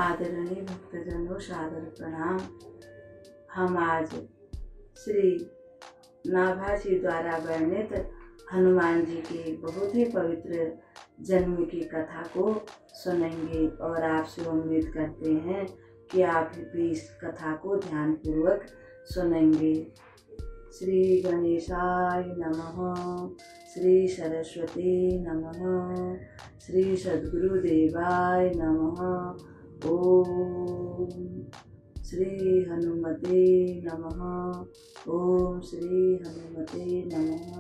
आदरणीय भक्तजनों, सादर प्रणाम। हम आज श्री नाभाजी द्वारा वर्णित हनुमान जी के बहुत ही पवित्र जन्म की कथा को सुनेंगे और आपसे उम्मीद करते हैं कि आप भी इस कथा को ध्यानपूर्वक सुनेंगे। श्री गणेशाय नमः, श्री सरस्वती नमः, श्री सद्गुरुदेवाय नमः। ओम श्री हनुमते नमः। ओम श्री हनुमते नमः।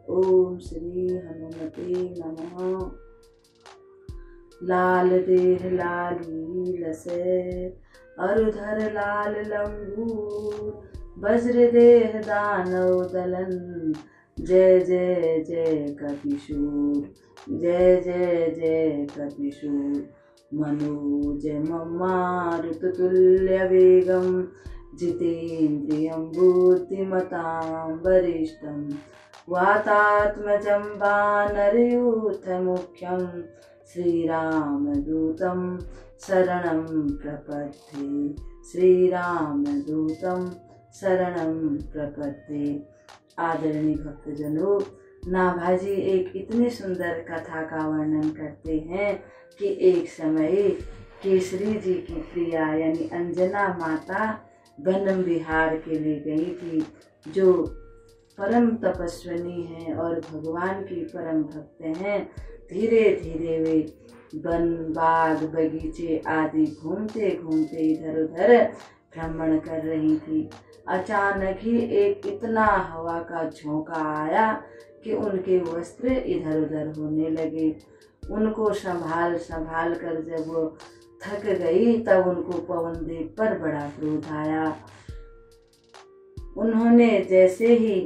ओम श्री हनुमते नमः। लाल देह लाली लसे, अरुधर लाल लंगूर, वज्र देह दानव दलन, जय जय जय कपिशूर, जय जय जय कपिशूर। मनोज मारुततुल्य वेगं, जितेन्द्रियं बुद्धिमतां वरिष्ठं, वातात्मजं वानरयूथमुख्यं, श्रीरामदूतं शरणं प्रपद्ये, श्रीरामदूतं शरणं प्रपद्ये। आदरणीय भक्तजनों, नाभाजी एक इतनी सुंदर कथा का वर्णन करते हैं कि एक समय केसरी जी की प्रिया यानी अंजना माता वन विहार के लिए गई थी, जो परम तपस्विनी हैं और भगवान की परम भक्त हैं। धीरे धीरे वे वन बाग बगीचे आदि घूमते घूमते इधर उधर भ्रमण कर रही थी। अचानक ही एक इतना हवा का झोंका आया कि उनके वस्त्र इधर उधर होने लगे। उनको संभाल संभाल कर जब वो थक गई तब उनको पवन देव पर बड़ा क्रोध आया। उन्होंने जैसे ही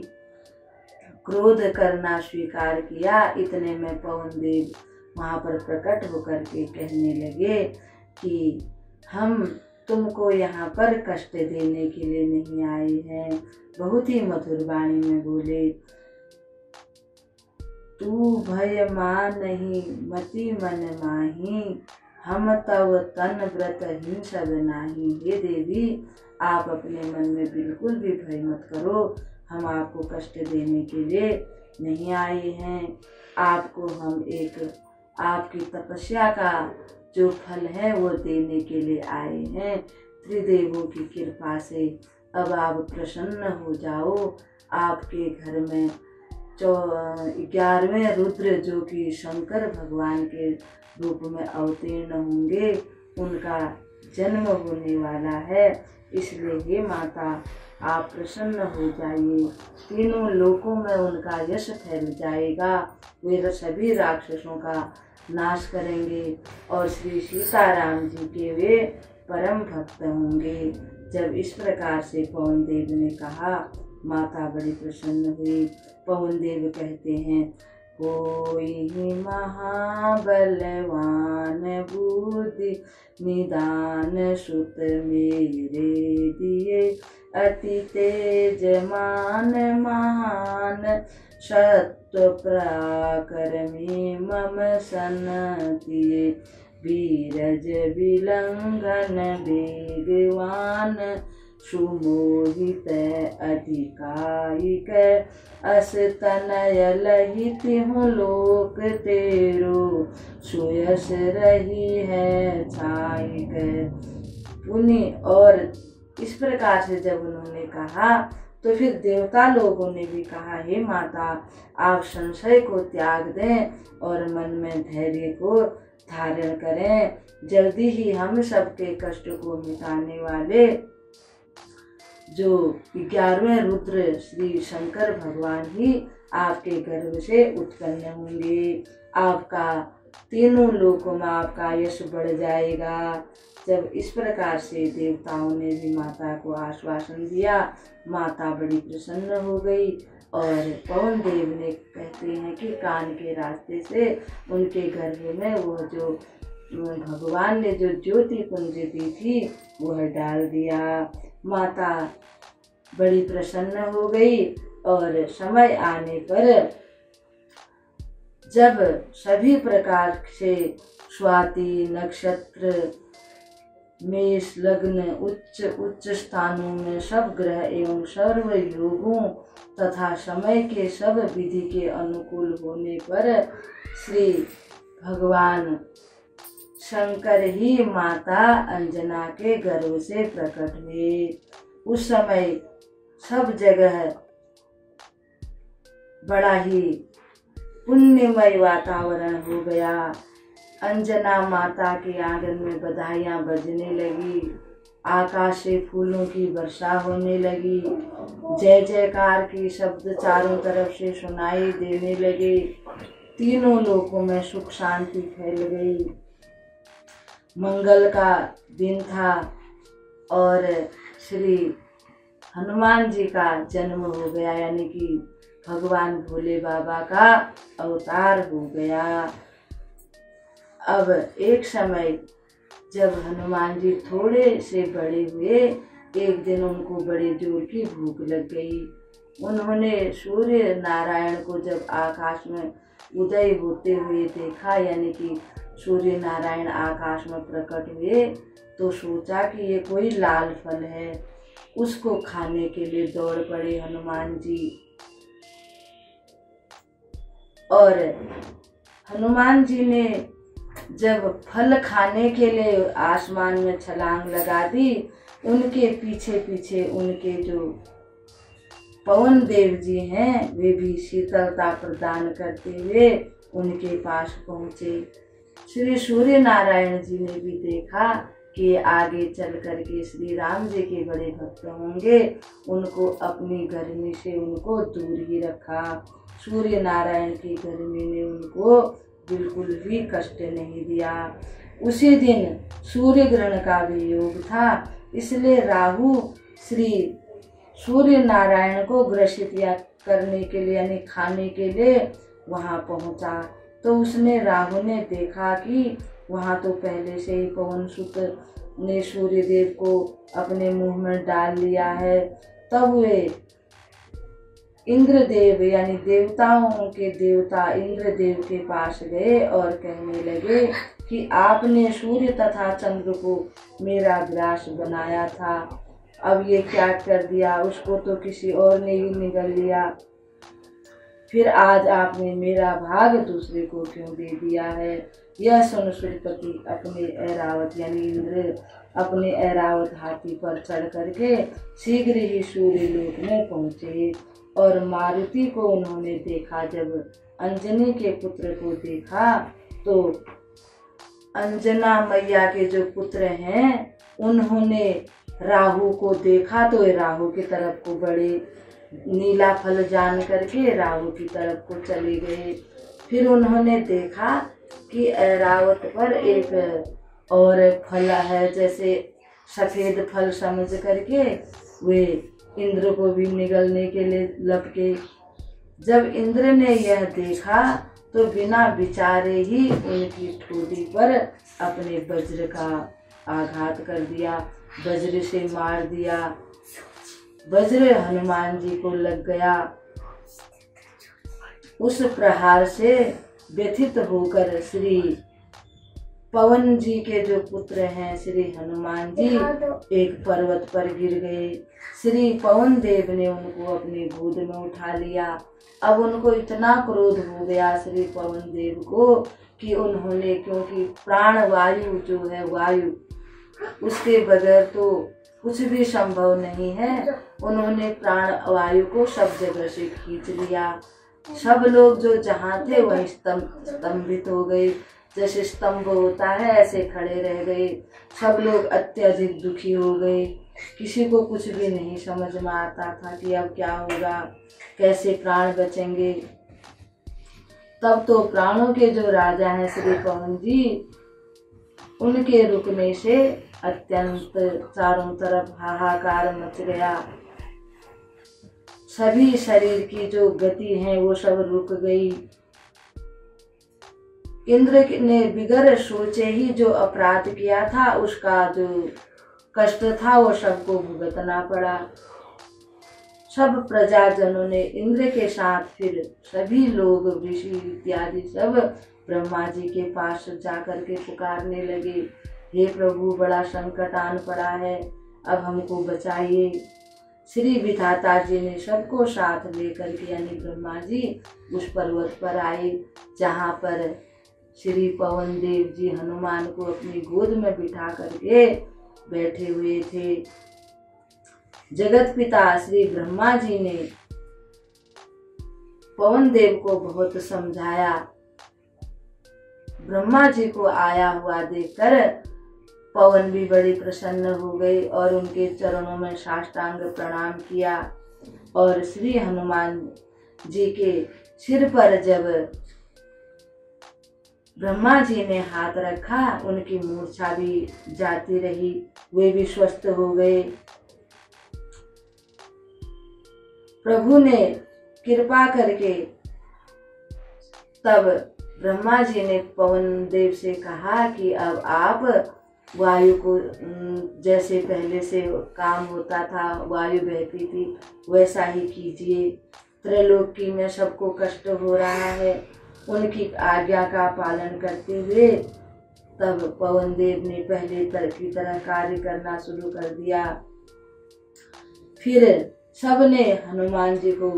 क्रोध करना स्वीकार किया, इतने में पवन देव वहाँ पर प्रकट होकर के कहने लगे कि हम तुमको यहाँ पर कष्ट देने के लिए नहीं आए हैं। बहुत ही मधुर वाणी में बोले, तू भय मानहि मति मन माही, हम तव तन व्रत हिंसद नाही। हे देवी, आप अपने मन में बिल्कुल भी भय मत करो, हम आपको कष्ट देने के लिए नहीं आए हैं। आपको हम एक आपकी तपस्या का जो फल है वो देने के लिए आए हैं। त्रिदेवों की कृपा से अब आप प्रसन्न हो जाओ। आपके घर में 11वें रुद्र जो कि शंकर भगवान के रूप में अवतीर्ण होंगे, उनका जन्म होने वाला है। इसलिए हे माता, आप प्रसन्न हो जाइए। तीनों लोकों में उनका यश फैल जाएगा। वे सभी राक्षसों का नाश करेंगे और श्री सीताराम जी के वे परम भक्त होंगे। जब इस प्रकार से पवन देव ने कहा, माता बड़ी प्रसन्न हुई। पवन देव कहते हैं, कोई महाबलवान बुद्धि निदान सुत मेरे दिए, अति तेजमान महान सत्व पराक्रमी मम सनतिये, बीरज विलंघन वेगवान सुमोहित अधिकारिक, अस तनय लहित हूँ लोक तेरो, सुयस रही है छाइक। पुण्य और इस प्रकार से जब उन्होंने कहा तो फिर देवता लोगों ने भी कहा, हे माता, आप संशय को त्याग दें और मन में धैर्य को धारण करें। जल्दी ही हम सबके कष्ट को मिटाने वाले जो 11वें रुद्र श्री शंकर भगवान ही आपके गर्भ से उत्पन्न होंगे। आपका तीनों लोकों में आपका यश बढ़ जाएगा। जब इस प्रकार से देवताओं ने भी माता को आश्वासन दिया, माता बड़ी प्रसन्न हो गई और पवन देव ने कहते हैं कि कान के रास्ते से उनके गर्भ में वह जो भगवान ने जो ज्योति पुंज दी थी वह डाल दिया। माता बड़ी प्रसन्न हो गई और समय आने पर जब सभी प्रकार से स्वाति नक्षत्र मेष लग्न उच्च उच्च स्थानों में सब ग्रह एवं सर्व योगों तथा समय के सब विधि के अनुकूल होने पर श्री भगवान शंकर ही माता अंजना के गर्भ से प्रकट हुए। उस समय सब जगह बड़ा ही पुण्यमय वातावरण हो गया। अंजना माता के आंगन में बधाइयां बजने लगी, आकाश से फूलों की वर्षा होने लगी, जय जयकार की शब्द चारों तरफ से सुनाई देने लगे। तीनों लोकों में सुख शांति फैल गई। मंगल का दिन था और श्री हनुमान जी का जन्म हो गया, यानी कि भगवान भोले बाबा का अवतार हो गया। अब एक समय जब हनुमान जी थोड़े से बड़े हुए, एक दिन उनको बड़े जोर की भूख लग गई। उन्होंने सूर्य नारायण को जब आकाश में उदय होते हुए देखा, यानी कि सूर्य नारायण आकाश में प्रकट हुए, तो सोचा कि ये कोई लाल फल है। उसको खाने के लिए दौड़ पड़े हनुमान जी। और हनुमान जी ने जब फल खाने के लिए आसमान में छलांग लगा दी, उनके पीछे पीछे उनके जो पवन देव जी हैं, वे भी शीतलता प्रदान करते हुए उनके पास पहुँचे। श्री सूर्य नारायण जी ने भी देखा कि आगे चल करके श्री राम जी के बड़े भक्त होंगे, उनको अपनी गर्मी से उनको दूर ही रखा। सूर्य नारायण की गर्मी ने उनको बिल्कुल भी कष्ट नहीं दिया। उसी दिन सूर्य ग्रहण का भी योग था, इसलिए राहु श्री सूर्य नारायण को ग्रसित करने के लिए, यानी खाने के लिए वहाँ पहुँचा। तो उसने राहु ने देखा कि वहाँ तो पहले से ही पवन सुत ने सूर्य देव को अपने मुंह में डाल लिया है। तब वे इंद्रदेव, यानी देवताओं के देवता इंद्रदेव के पास गए और कहने लगे कि आपने सूर्य तथा चंद्र को मेरा ग्रास बनाया था, अब ये क्या कर दिया, उसको तो किसी और ने ही निगल लिया, फिर आज आपने मेरा भाग दूसरे को क्यों दे दिया है। यह सुन सूर्यपति अपने ऐरावत, यानी इंद्र अपने ऐरावत हाथी पर चढ़ करके शीघ्र ही सूर्य लोक में पहुँचे। और मारुति को उन्होंने देखा। जब अंजनी के पुत्र को देखा तो अंजना मैया के जो पुत्र हैं, उन्होंने राहु को देखा तो राहु की तरफ को बढ़े, नीला फल जान करके राहु की तरफ को चले गए। फिर उन्होंने देखा कि ऐरावत पर एक और फल है, जैसे सफेद फल समझ करके वे इंद्र को भी निगलने के लिए लपके। जब इंद्र ने यह देखा तो बिना विचारे ही उनकी ठोड़ी पर अपने वज्र का आघात कर दिया, वज्र से मार दिया। वज्र हनुमान जी को लग गया। उस प्रहार से व्यथित होकर श्री पवन जी के जो पुत्र हैं श्री हनुमान जी एक पर्वत पर गिर गए। श्री पवन देव ने उनको अपनी गोद में उठा लिया। अब उनको इतना क्रोध हो गया श्री पवन देव को कि उन्होंने, क्योंकि प्राण वायु जो है वायु, उसके बगैर तो कुछ भी संभव नहीं है, उन्होंने प्राण वायु को सब जगह से खींच लिया। सब लोग जो जहाँ थे वहीं स्तंभित हो गए, जैसे स्तंभ होता है ऐसे खड़े रह गए। सब लोग अत्यधिक दुखी हो गए। किसी को कुछ भी नहीं समझ में आता था कि अब क्या होगा, कैसे प्राण बचेंगे। तब तो प्राणों के जो राजा हैं श्री पवन जी, उनके रुकने से अत्यंत चारों तरफ हाहाकार मच गया। सभी शरीर की जो गति है वो सब रुक गई। इंद्र ने बिगर सोचे ही जो अपराध किया था उसका जो कष्ट था वो सबको भुगतना पड़ा। सब प्रजाजनों ने इंद्र के साथ फिर सभी लोग ऋषि इत्यादि सब ब्रह्मा जी के पास जाकर के पुकारने लगे हे प्रभु, बड़ा संकट आन पड़ा है, अब हमको बचाइए। श्री विधाता जी ने सबको साथ लेकर के यानी ब्रह्मा जी उस पर्वत पर आए, जहाँ पर श्री पवन देव जी हनुमान को अपनी गोद में बिठा करके बैठे हुए थे। जगत पिता श्री ब्रह्मा जी ने पवन देव को बहुत समझाया। ब्रह्मा जी को आया हुआ देखकर पवन भी बड़ी प्रसन्न हो गई और उनके चरणों में साष्टांग प्रणाम किया। और श्री हनुमान जी के सिर पर जब ब्रह्मा जी ने हाथ रखा, उनकी मूर्छा भी जाती रही, वे भी स्वस्थ हो गए। प्रभु ने कृपा करके तब ब्रह्मा जी ने पवन देव से कहा कि अब आप वायु को जैसे पहले से काम होता था, वायु बहती थी, वैसा ही कीजिए। त्रैलोकी में सबको कष्ट हो रहा है, उनकी आज्ञा का पालन करते हुए तब पवन देव ने पहले की तरह कार्य करना शुरू कर दिया। फिर सबने हनुमान जी को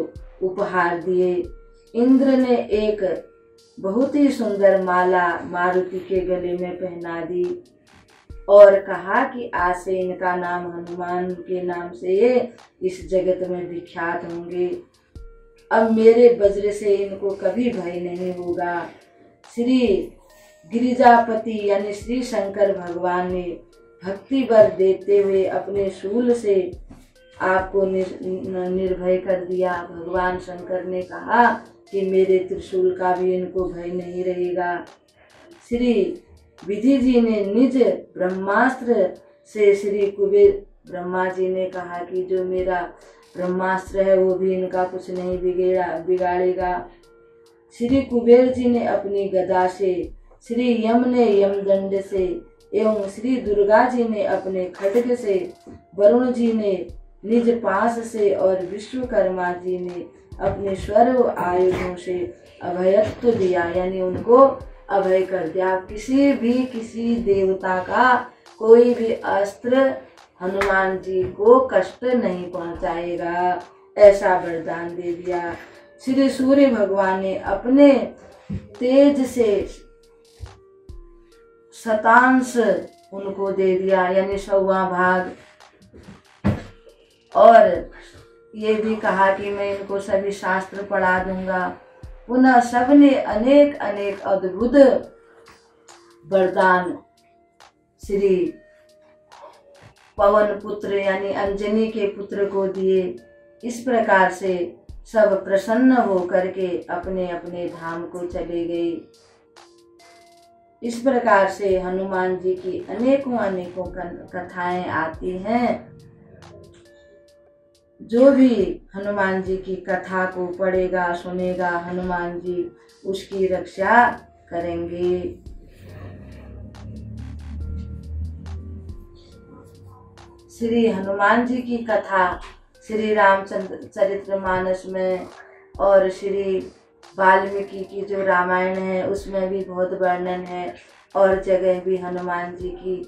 उपहार दिए। इंद्र ने एक बहुत ही सुंदर माला मारुति के गले में पहना दी और कहा कि आज से इनका नाम हनुमान के नाम से इस जगत में विख्यात होंगे। अब मेरे वज्र से इनको कभी भय नहीं होगा। श्री गिरिजापति यानी श्री शंकर भगवान ने भक्ति वर देते हुए अपने शूल से आपको निर्भय कर दिया। भगवान शंकर ने कहा कि मेरे त्रिशूल का भी इनको भय नहीं रहेगा। श्री विधि जी ने निज ब्रह्मास्त्र से श्री कुबेर ब्रह्मा जी ने कहा कि जो मेरा ब्रह्मास्त्र है वो भी इनका कुछ नहीं बिगाड़ेगा। श्री कुबेर जी ने अपनी गदा से, श्री यम ने यमदंड से एवं श्री दुर्गा जी ने अपने खड्ग से, वरुण जी ने निज पास से और विश्वकर्मा जी ने अपने स्वर्व आयुधों से अभयत्व दिया, यानी उनको अभय कर दिया। किसी देवता का कोई भी अस्त्र हनुमान जी को कष्ट नहीं पहुंचाएगा, ऐसा वरदान दे दिया। श्री सूर्य भगवान ने अपने तेज से शतांश उनको दे दिया, यानी 100वां भाग, और ये भी कहा कि मैं इनको सभी शास्त्र पढ़ा दूंगा। पुनः सबने अनेक अनेक अद्भुत वरदान श्री पवन पुत्र यानी अंजनी के पुत्र को दिए। इस प्रकार से सब प्रसन्न होकर के अपने अपने धाम को चले गए। इस प्रकार से हनुमान जी की अनेकों अनेकों कथाएं आती हैं। जो भी हनुमान जी की कथा को पढ़ेगा सुनेगा, हनुमान जी उसकी रक्षा करेंगे। श्री हनुमान जी की कथा श्री रामचरितमानस में और श्री वाल्मीकि की जो रामायण है उसमें भी बहुत वर्णन है, और जगह भी हनुमान जी की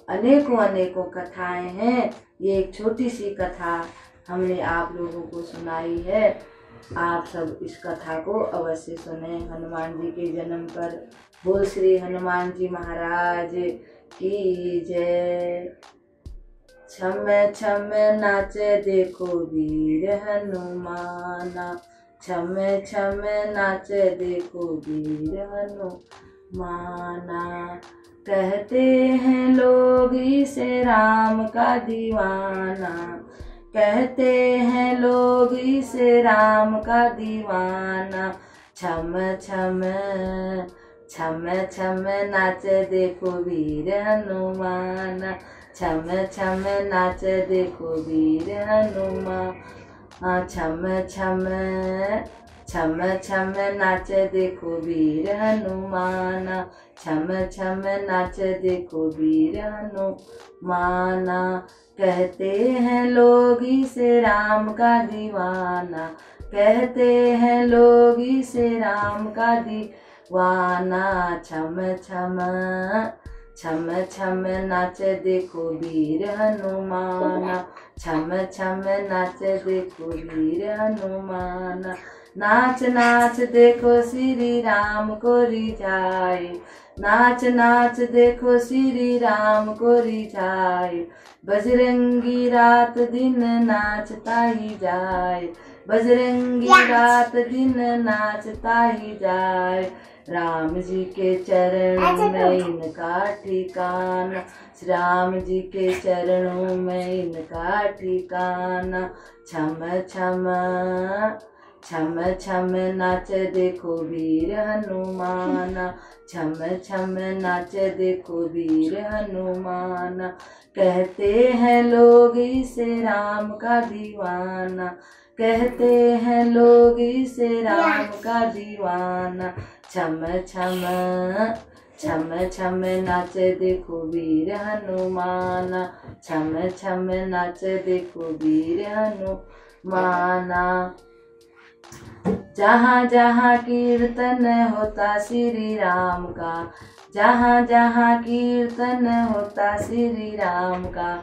अनेकों अनेकों कथाएं हैं। ये एक छोटी सी कथा हमने आप लोगों को सुनाई है। आप सब इस कथा को अवश्य सुने। हनुमान जी के जन्म पर बोल श्री हनुमान जी महाराज की जय। छम छम नाचे देखो वीर हनुमाना, छम छम नाचे देखो वीर हनुमाना। कहते हैं लोग इसे राम का दीवाना, कहते हैं लोग इसे राम का दीवाना। छम छम छम छम नाचे देखो वीर हनुमाना, छम छम नाचे देखो वीर हनुमान। छम छम छम छम नाचे देखो वीर हनुमाना, छम छम नाचे देखो वीर हनुमाना। कहते हैं लोग इसे राम का दीवाना, कहते हैं लोग इसे राम का दीवाना। छम छम छम छम नाच देखो वीर हनुमाना, छम छम नाच देखो वीर हनुमाना। नाच नाच देखो श्री राम को रिझाए, नाच नाच देखो श्री राम को रिझाए। बजरंगी रात दिन नाचता ही जाए, बजरंगी रात दिन नाचता ही जाए। राम जी के चरणों में इनका ठिकाना, राम जी के चरणों में इनका ठिकाना। छम छम छम छम नाच देखो वीर हनुमाना, छम छम नाच देखो वीर हनुमाना। कहते हैं लोग इसे राम का दीवाना, कहते हैं लोग इसे राम का दीवाना। छम छम छम छम नाच देखो वीर हनुमाना, छम छम नाच देखो वीर हनुमाना। जहाँ जहाँ कीर्तन होता श्री राम का, जहाँ जहाँ कीर्तन होता श्री राम का।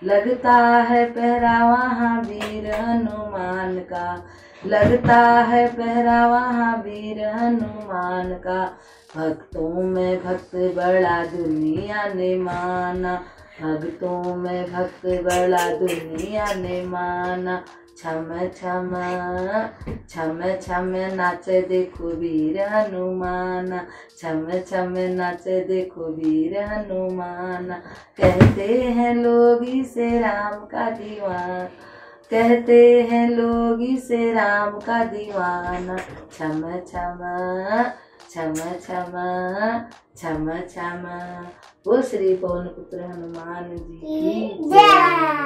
लगता है पहरा वहाँ वीर हनुमान का, लगता है पहरा वहाँ वीर हनुमान का। भक्तों में भक्त बड़ा दुनिया ने माना, भक्तों में भक्त बड़ा दुनिया ने माना। छम छम छम छम नाच देखो वीर हनुमाना, छम छम नाच देखो वीर हनुमाना। कहते हैं लोग इसे राम का दीवाना, कहते हैं लोग इसे राम का दीवाना। छम छम छम छम छम छम। वो श्री पवन पुत्र हनुमान जी की जय।